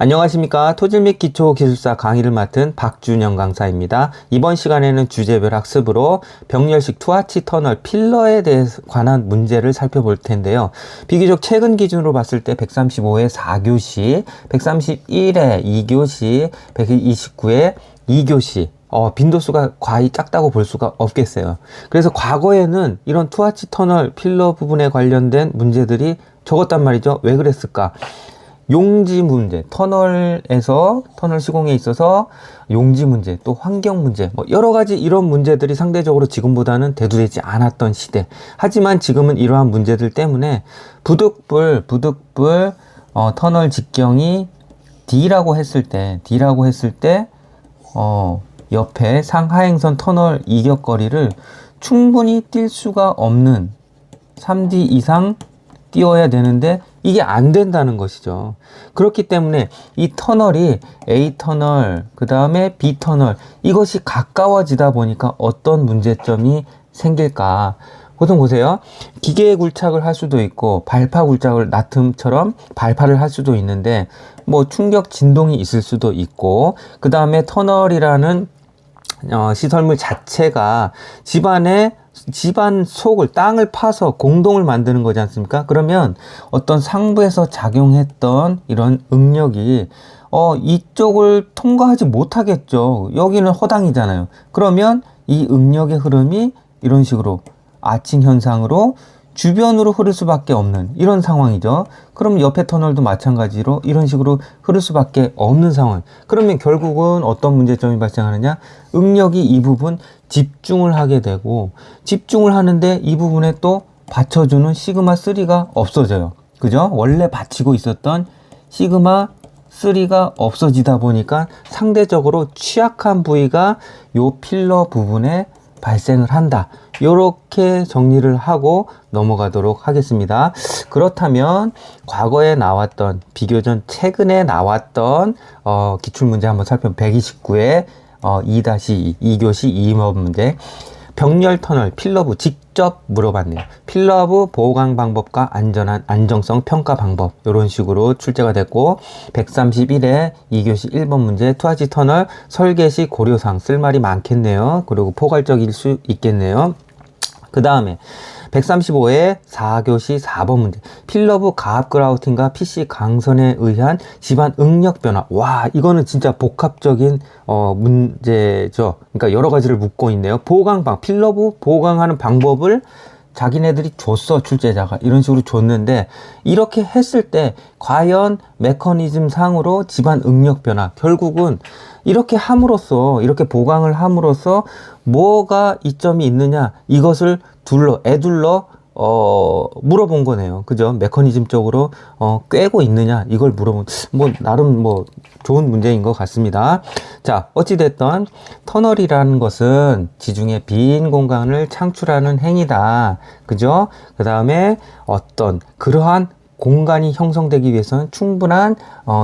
안녕하십니까. 토질 및 기초기술사 강의를 맡은 박준영 강사입니다. 이번 시간에는 주제별 학습으로 병렬식 투하치 터널 필러에 대해 관한 문제를 살펴볼 텐데요. 비교적 최근 기준으로 봤을 때 135회 4교시, 131회 2교시, 129회 2교시 빈도수가 과히 작다고 볼 수가 없겠어요. 그래서 과거에는 이런 투하치 터널 필러 부분에 관련된 문제들이 적었단 말이죠. 왜 그랬을까? 용지 문제, 터널 시공에 있어서 용지 문제, 또 환경 문제, 여러 가지 이런 문제들이 상대적으로 지금보다는 대두되지 않았던 시대. 하지만 지금은 이러한 문제들 때문에 부득불 터널 직경이 D라고 했을 때 옆에 상하행선 터널 이격거리를 충분히 뛸 수가 없는 3D 이상 띄워야 되는데 이게 안 된다는 것이죠. 그렇기 때문에 이 터널이 A 터널, 그 다음에 B 터널, 이것이 가까워지다 보니까 어떤 문제점이 생길까? 보통 보세요. 기계에 굴착을 할 수도 있고 발파 굴착을 나트처럼 발파를 할 수도 있는데 충격 진동이 있을 수도 있고, 그 다음에 터널이라는 시설물 자체가 집안 속을, 땅을 파서 공동을 만드는 거지 않습니까? 그러면 어떤 상부에서 작용했던 이런 응력이 이쪽을 통과하지 못하겠죠. 여기는 허당이잖아요. 그러면 이 응력의 흐름이 이런 식으로 아칭 현상으로 주변으로 흐를 수밖에 없는 이런 상황이죠. 그럼 옆에 터널도 마찬가지로 이런 식으로 흐를 수밖에 없는 상황. 그러면 결국은 어떤 문제점이 발생하느냐? 응력이 이 부분 집중을 하게 되고, 집중을 하는데 이 부분에 또 받쳐주는 시그마 3가 없어져요. 그죠? 원래 받치고 있었던 시그마 3가 없어지다 보니까 상대적으로 취약한 부위가 요 필러 부분에 발생을 한다. 이렇게 정리를 하고 넘어가도록 하겠습니다. 그렇다면 과거에 나왔던, 비교적 최근에 나왔던 기출문제 한번 살펴보면 129회 2-2 2교시 2번 문제, 병렬 터널 필러부 직접 물어봤네요. 필러부 보강 방법과 안정성 평가 방법, 이런 식으로 출제가 됐고, 131회 2교시 1번 문제 투하치 터널 설계 시 고려사항, 쓸말이 많겠네요. 그리고 포괄적일 수 있겠네요. 그 다음에 135회 4교시 4번 문제, 필러부 가압 그라우팅과 PC 강선에 의한 집안 응력 변화. 와, 이거는 진짜 복합적인 문제죠. 그러니까 여러 가지를 묻고 있네요. 필러부 보강하는 방법을 자기네들이 줬어, 출제자가. 이런 식으로 줬는데, 이렇게 했을 때 과연 메커니즘 상으로 집안 응력 변화, 결국은 이렇게 이렇게 보강을 함으로써 뭐가 이점이 있느냐, 이것을 애둘러 물어본 거네요. 그죠? 메커니즘적으로 꿰고 있느냐, 이걸 물어본, 나름 좋은 문제인 것 같습니다. 자, 어찌됐든 터널이라는 것은 지중해 빈 공간을 창출하는 행위다. 그죠? 그 다음에 어떤 그러한 공간이 형성되기 위해서는 충분한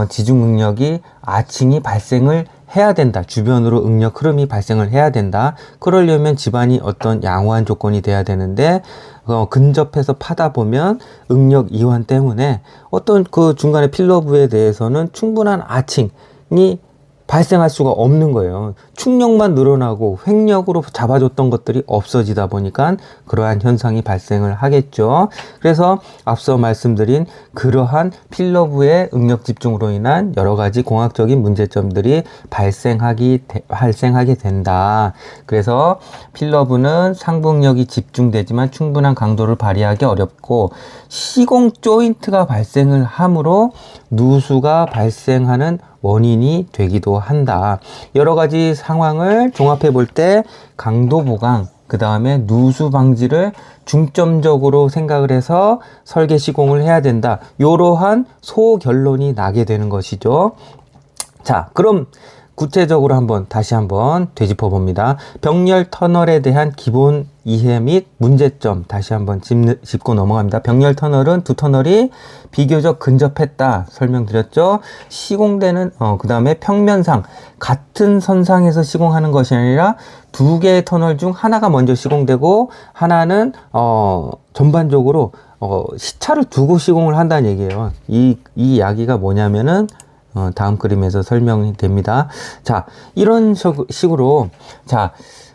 지중 응력이, 아칭이 발생을 해야 된다. 주변으로 응력 흐름이 발생을 해야 된다. 그러려면 집안이 어떤 양호한 조건이 돼야 되는데, 근접해서 파다 보면 응력 이완 때문에 어떤 그 중간에 필러부에 대해서는 충분한 아칭이 발생할 수가 없는 거예요. 충력만 늘어나고 횡력으로 잡아줬던 것들이 없어지다 보니까 그러한 현상이 발생을 하겠죠. 그래서 앞서 말씀드린 그러한 필러부의 응력 집중으로 인한 여러 가지 공학적인 문제점들이 발생하게 된다. 그래서 필러부는 상부 응력이 집중되지만 충분한 강도를 발휘하기 어렵고, 시공 조인트가 발생을 함으로 누수가 발생하는 원인이 되기도 한다. 여러 가지 상황을 종합해 볼 때 강도 보강, 그 다음에 누수 방지를 중점적으로 생각을 해서 설계 시공을 해야 된다. 이러한 소결론이 나게 되는 것이죠. 자, 그럼 구체적으로 다시 한번 되짚어 봅니다. 병렬 터널에 대한 기본 이해 및 문제점 다시 한번 짚고 넘어갑니다. 병렬 터널은 두 터널이 비교적 근접했다 설명드렸죠. 시공되는 그 다음에 평면상 같은 선상에서 시공하는 것이 아니라 두 개의 터널 중 하나가 먼저 시공되고 하나는 전반적으로 시차를 두고 시공을 한다는 얘기예요. 이 이야기가 뭐냐면은 다음 그림에서 설명이 됩니다. 자, 이런 식으로 자,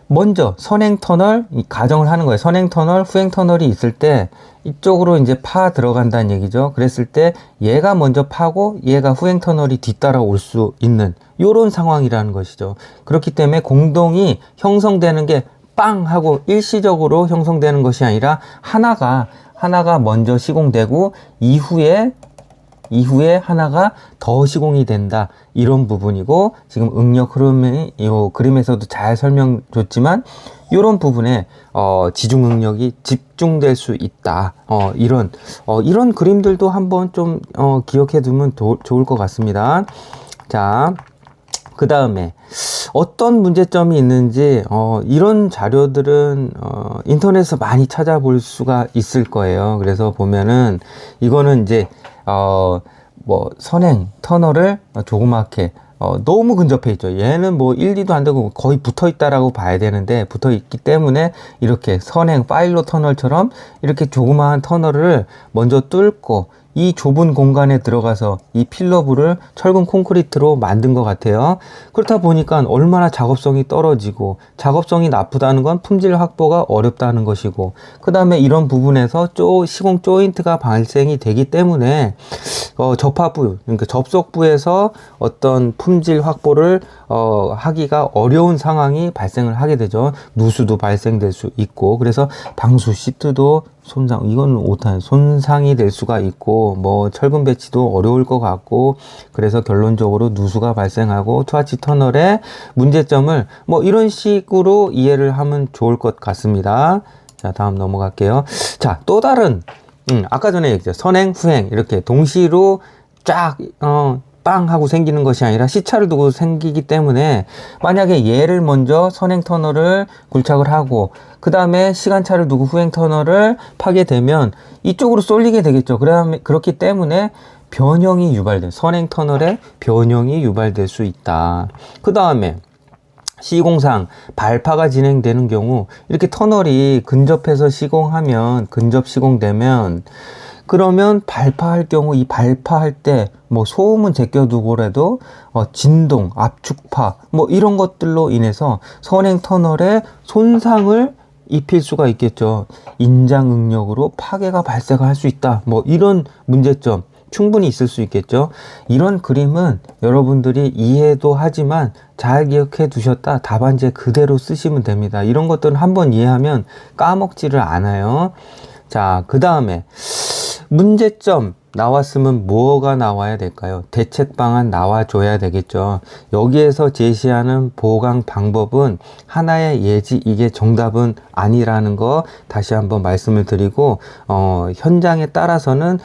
먼저 선행 터널 가정을 하는 거예요. 선행 터널, 후행 터널이 있을 때 이쪽으로 이제 파 들어간다는 얘기죠. 그랬을 때 얘가 먼저 파고 얘가 후행 터널이 뒤따라 올 수 있는 요런 상황이라는 것이죠. 그렇기 때문에 공동이 형성되는 게 빵 하고 일시적으로 형성되는 것이 아니라 하나가 먼저 시공되고 이후에 하나가 더 시공이 된다. 이런 부분이고, 지금 응력 흐름이 이 그림에서도 잘 설명 줬지만, 이런 부분에, 지중 응력이 집중될 수 있다. 이런 그림들도 한번 좀, 기억해 두면 좋을 것 같습니다. 자, 그 다음에 어떤 문제점이 있는지 이런 자료들은 인터넷에서 많이 찾아볼 수가 있을 거예요. 그래서 보면은 이거는 이제 뭐 선행 터널을 조그맣게 너무 근접해 있죠. 얘는 뭐 1, 2도 안 되고 거의 붙어 있다라고 봐야 되는데 붙어 있기 때문에 이렇게 선행 파일럿 터널처럼 이렇게 조그마한 터널을 먼저 뚫고 이 좁은 공간에 들어가서 이 필러부를 철근 콘크리트로 만든 것 같아요. 그렇다 보니까 얼마나 작업성이 떨어지고 작업성이 나쁘다는 건 품질 확보가 어렵다는 것이고, 그 다음에 이런 부분에서 시공 조인트가 발생이 되기 때문에 접합부, 그러니까 접속부에서 어떤 품질 확보를 하기가 어려운 상황이 발생을 하게 되죠. 누수도 발생될 수 있고, 그래서 방수 시트도 손상이 될 수가 있고, 뭐 철근 배치도 어려울 것 같고, 그래서 결론적으로 누수가 발생하고 투하치 터널의 문제점을 뭐 이런 식으로 이해를 하면 좋을 것 같습니다. 자, 다음 넘어갈게요. 자, 또 다른 아까 전에 얘기했죠. 선행, 후행 이렇게 동시로 쫙 빵 하고 생기는 것이 아니라 시차를 두고 생기기 때문에, 만약에 얘를 먼저 선행 터널을 굴착을 하고 그 다음에 시간차를 두고 후행 터널을 파게 되면 이쪽으로 쏠리게 되겠죠. 그렇기 때문에 변형이 유발돼, 선행 터널에 변형이 유발될 수 있다. 그 다음에 시공상 발파가 진행되는 경우 이렇게 터널이 근접 시공되면 그러면 발파할 경우 이 발파할 때 뭐 소음은 제껴두고라도 진동, 압축파 뭐 이런 것들로 인해서 선행 터널에 손상을 입힐 수가 있겠죠. 인장 응력으로 파괴가 발생할 수 있다. 뭐 이런 문제점 충분히 있을 수 있겠죠. 이런 그림은 여러분들이 이해도 하지만 잘 기억해 두셨다 답안지에 그대로 쓰시면 됩니다. 이런 것들은 한번 이해하면 까먹지를 않아요. 자, 그 다음에 문제점 나왔으면 뭐가 나와야 될까요? 대책 방안 나와줘야 되겠죠. 여기에서 제시하는 보강 방법은 하나의 예지, 이게 정답은 아니라는 거 다시 한번 말씀을 드리고, 현장에 따라서는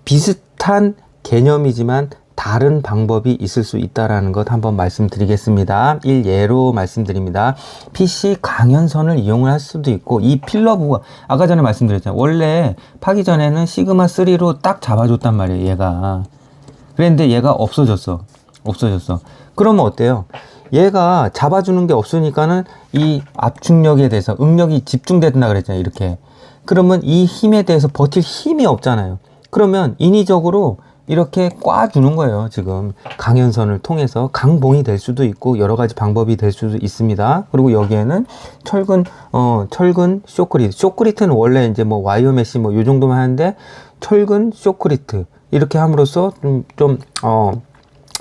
비슷한 개념이지만 다른 방법이 있을 수 있다는 것 한번 말씀드리겠습니다. 일예로 말씀드립니다. PC 강연선을 이용을 할 수도 있고, 이 필러부가 아까 전에 말씀드렸잖아요. 원래 파기 전에는 시그마 3로 딱 잡아줬단 말이에요. 얘가 그랬는데 얘가 없어졌어. 그러면 어때요? 얘가 잡아주는 게 없으니까는 이 압축력에 대해서 응력이 집중된다 그랬잖아요. 이렇게. 그러면 이 힘에 대해서 버틸 힘이 없잖아요. 그러면 인위적으로 이렇게 꽈주는 거예요. 지금 강연선을 통해서 강봉이 될 수도 있고 여러 가지 방법이 될 수도 있습니다. 그리고 여기에는 철근 쇼크리트는 원래 이제 뭐 와이어 메시 뭐 요 정도만 하는데, 철근 쇼크리트 이렇게 함으로써 좀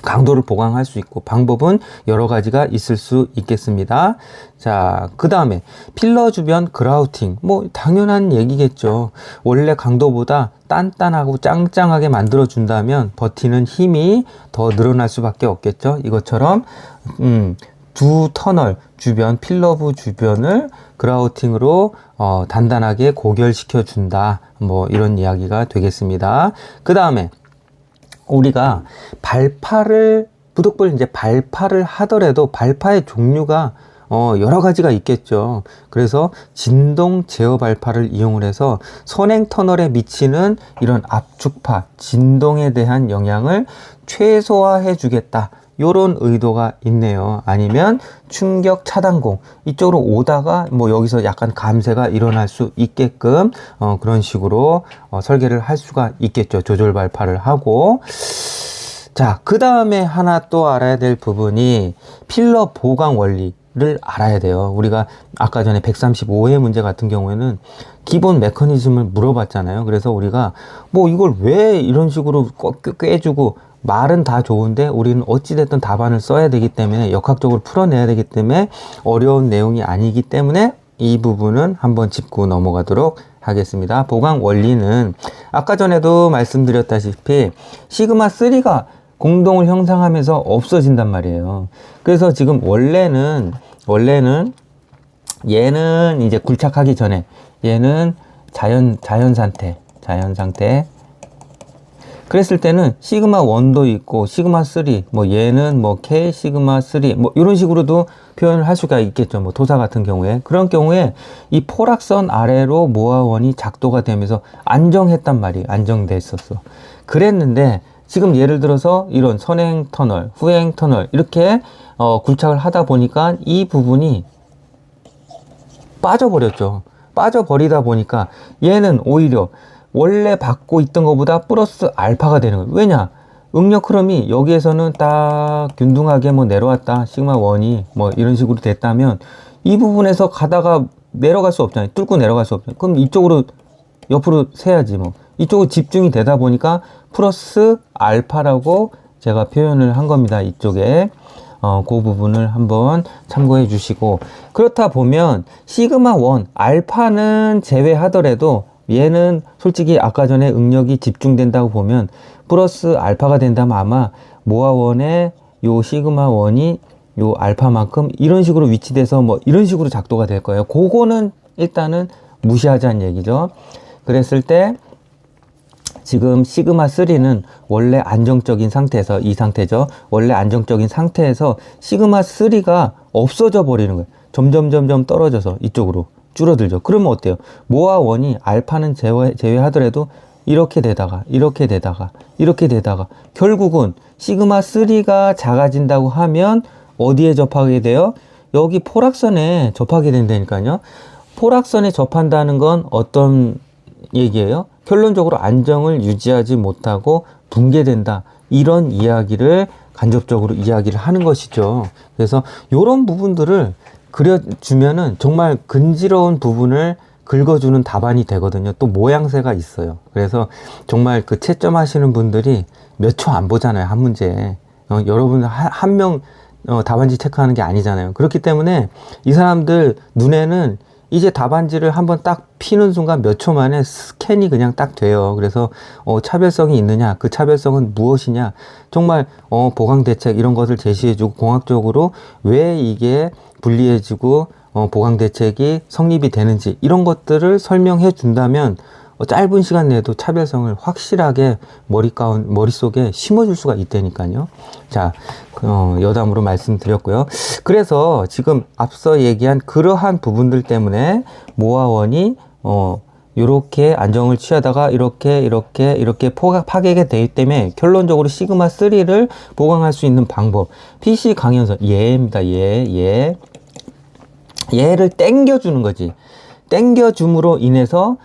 강도를 보강할 수 있고 방법은 여러 가지가 있을 수 있겠습니다. 자, 그 다음에 필러 주변 그라우팅, 뭐 당연한 얘기겠죠. 원래 강도보다 단단하고 짱짱하게 만들어 준다면 버티는 힘이 더 늘어날 수밖에 없겠죠. 이것처럼 두 터널 주변, 필러부 주변을 그라우팅으로 단단하게 고결시켜 준다, 뭐 이런 이야기가 되겠습니다. 그 다음에 우리가 부득불 이제 발파를 하더라도 발파의 종류가 여러 가지가 있겠죠. 그래서 진동 제어 발파를 이용을 해서 선행 터널에 미치는 이런 압축파, 진동에 대한 영향을 최소화해 주겠다, 요런 의도가 있네요. 아니면 충격 차단공, 이쪽으로 오다가 뭐 여기서 약간 감쇄가 일어날 수 있게끔 그런 식으로 설계를 할 수가 있겠죠. 조절 발파를 하고. 자, 그 다음에 하나 또 알아야 될 부분이 필러 보강 원리를 알아야 돼요. 우리가 아까 전에 135회 문제 같은 경우에는 기본 메커니즘을 물어봤잖아요. 그래서 우리가 뭐 이걸 왜 이런 식으로 꿰주고, 말은 다 좋은데 우리는 어찌됐든 답안을 써야 되기 때문에, 역학적으로 풀어내야 되기 때문에 어려운 내용이 아니기 때문에 이 부분은 한번 짚고 넘어가도록 하겠습니다. 보강 원리는 아까 전에도 말씀드렸다시피 시그마 3가 공동을 형성하면서 없어진단 말이에요. 그래서 지금 원래는 얘는 이제 굴착하기 전에 얘는 자연 상태 그랬을 때는 시그마 1도 있고 시그마 3, 뭐 얘는 뭐 K 시그마 3 뭐 이런 식으로도 표현을 할 수가 있겠죠. 뭐 도사 같은 경우에. 그런 경우에 이 포락선 아래로 모아원이 작도가 되면서 안정했단 말이에요. 안정됐었어. 그랬는데 지금 예를 들어서 이런 선행 터널, 후행 터널 이렇게 굴착을 하다 보니까 이 부분이 빠져버렸죠. 빠져버리다 보니까 얘는 오히려 원래 받고 있던 것보다 플러스 알파가 되는 거예요. 왜냐? 응력 흐름이 여기에서는 딱 균등하게 뭐 내려왔다. 시그마 1이 뭐 이런 식으로 됐다면 이 부분에서 가다가 내려갈 수 없잖아요. 뚫고 내려갈 수 없잖아요. 그럼 이쪽으로 옆으로 세야지 뭐. 이쪽으로 집중이 되다 보니까 플러스 알파라고 제가 표현을 한 겁니다. 이쪽에. 그 부분을 한번 참고해 주시고, 그렇다 보면 시그마 1 알파는 제외하더라도 얘는 솔직히 아까 전에 응력이 집중된다고 보면 플러스 알파가 된다면 아마 모아원의 요 시그마 1이 요 알파만큼 이런 식으로 위치돼서 뭐 이런 식으로 작도가 될 거예요. 그거는 일단은 무시하자는 얘기죠. 그랬을 때 지금 시그마 3는 원래 안정적인 상태에서, 이 상태죠. 원래 안정적인 상태에서 시그마 3가 없어져 버리는 거예요. 점점 떨어져서 이쪽으로 줄어들죠. 그러면 어때요? 모아 원이 알파는 제외하더라도 이렇게 되다가 결국은 시그마 3가 작아진다고 하면 어디에 접하게 돼요? 여기 포락선에 접하게 된다니까요. 포락선에 접한다는 건 어떤 얘기예요? 결론적으로 안정을 유지하지 못하고 붕괴된다. 이런 이야기를 간접적으로 이야기를 하는 것이죠. 그래서 이런 부분들을 그려주면은 정말 근지러운 부분을 긁어주는 답안이 되거든요. 또 모양새가 있어요. 그래서 정말 그 채점 하시는 분들이 몇 초 안 보잖아요. 한 문제. 여러분 한 명 답안지 체크하는 게 아니잖아요. 그렇기 때문에 이 사람들 눈에는 이제 답안지를 한번 딱 피는 순간 몇 초 만에 스캔이 그냥 딱 돼요. 그래서 차별성이 있느냐, 그 차별성은 무엇이냐, 정말 보강 대책 이런 것을 제시해주고 공학적으로 왜 이게 불리해지고 보강 대책이 성립이 되는지 이런 것들을 설명해 준다면 짧은 시간 내에도 차별성을 확실하게 머릿속에 심어줄 수가 있다니까요. 자, 여담으로 말씀드렸고요. 그래서 지금 앞서 얘기한 그러한 부분들 때문에 모아원이 요렇게 안정을 취하다가 이렇게 파괴가 되기 때문에 결론적으로 시그마 3를 보강할 수 있는 방법, PC 강연서 얘입니다. 얘를 땡겨주는 거지. 땡겨줌으로 인해서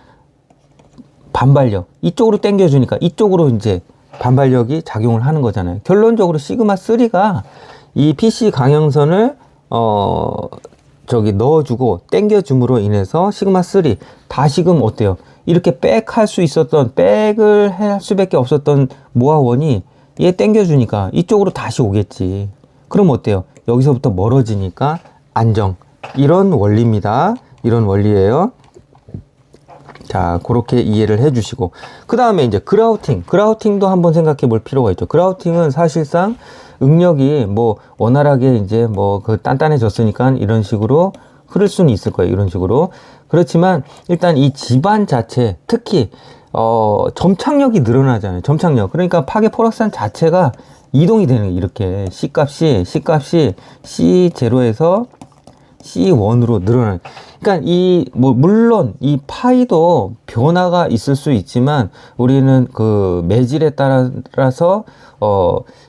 반발력, 이쪽으로 당겨주니까 이쪽으로 이제 반발력이 작용을 하는 거잖아요. 결론적으로 시그마 3가 이 PC 강형선을 넣어주고 당겨줌으로 인해서 시그마 3 다시금 어때요? 이렇게 백할 수 있었던, 백을 할 수밖에 없었던 모아원이 얘 당겨주니까 이쪽으로 다시 오겠지. 그럼 어때요? 여기서부터 멀어지니까 안정. 이런 원리입니다. 이런 원리예요. 자, 그렇게 이해를 해 주시고, 그 다음에 이제 그라우팅도 한번 생각해 볼 필요가 있죠. 그라우팅은 사실상 응력이 뭐 원활하게 이제 뭐 그 단단해졌으니까 이런 식으로 흐를 수는 있을 거예요. 이런 식으로. 그렇지만 일단 이 집안 자체, 특히 점착력이 늘어나잖아요. 점착력. 그러니까 파괴 포락산 자체가 이동이 되는 거예요. 이렇게 C값이 C0에서 C1으로 늘어나는. 그러니까 물론 이 파이도 변화가 있을 수 있지만 우리는 그 매질에 따라서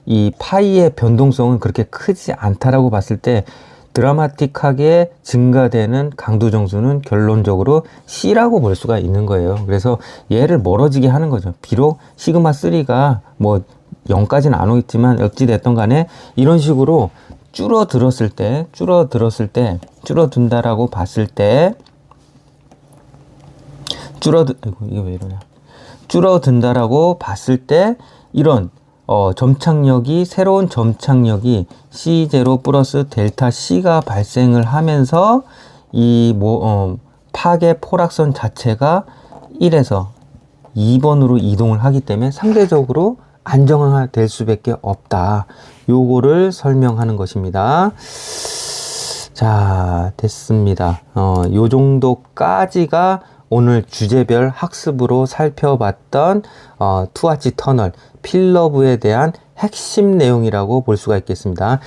이 파이의 변동성은 그렇게 크지 않다라고 봤을 때 드라마틱하게 증가되는 강도 정수는 결론적으로 C라고 볼 수가 있는 거예요. 그래서 얘를 멀어지게 하는 거죠. 비록 시그마 3가 뭐 0까지는 안 오겠지만 어찌됐든 간에 이런 식으로 줄어든다라고 봤을 때 아이고, 이게 왜 이러냐. 줄어든다라고 봤을 때 이런 새로운 점착력이 C0 플러스 델타 C가 발생을 하면서 이 파괴 포락선 자체가 1에서 2번으로 이동을 하기 때문에 상대적으로 안정화될 수밖에 없다. 요거를 설명하는 것입니다. 자, 됐습니다. 요 정도까지가 오늘 주제별 학습으로 살펴봤던 투아치 터널 필러브에 대한 핵심 내용이라고 볼 수가 있겠습니다.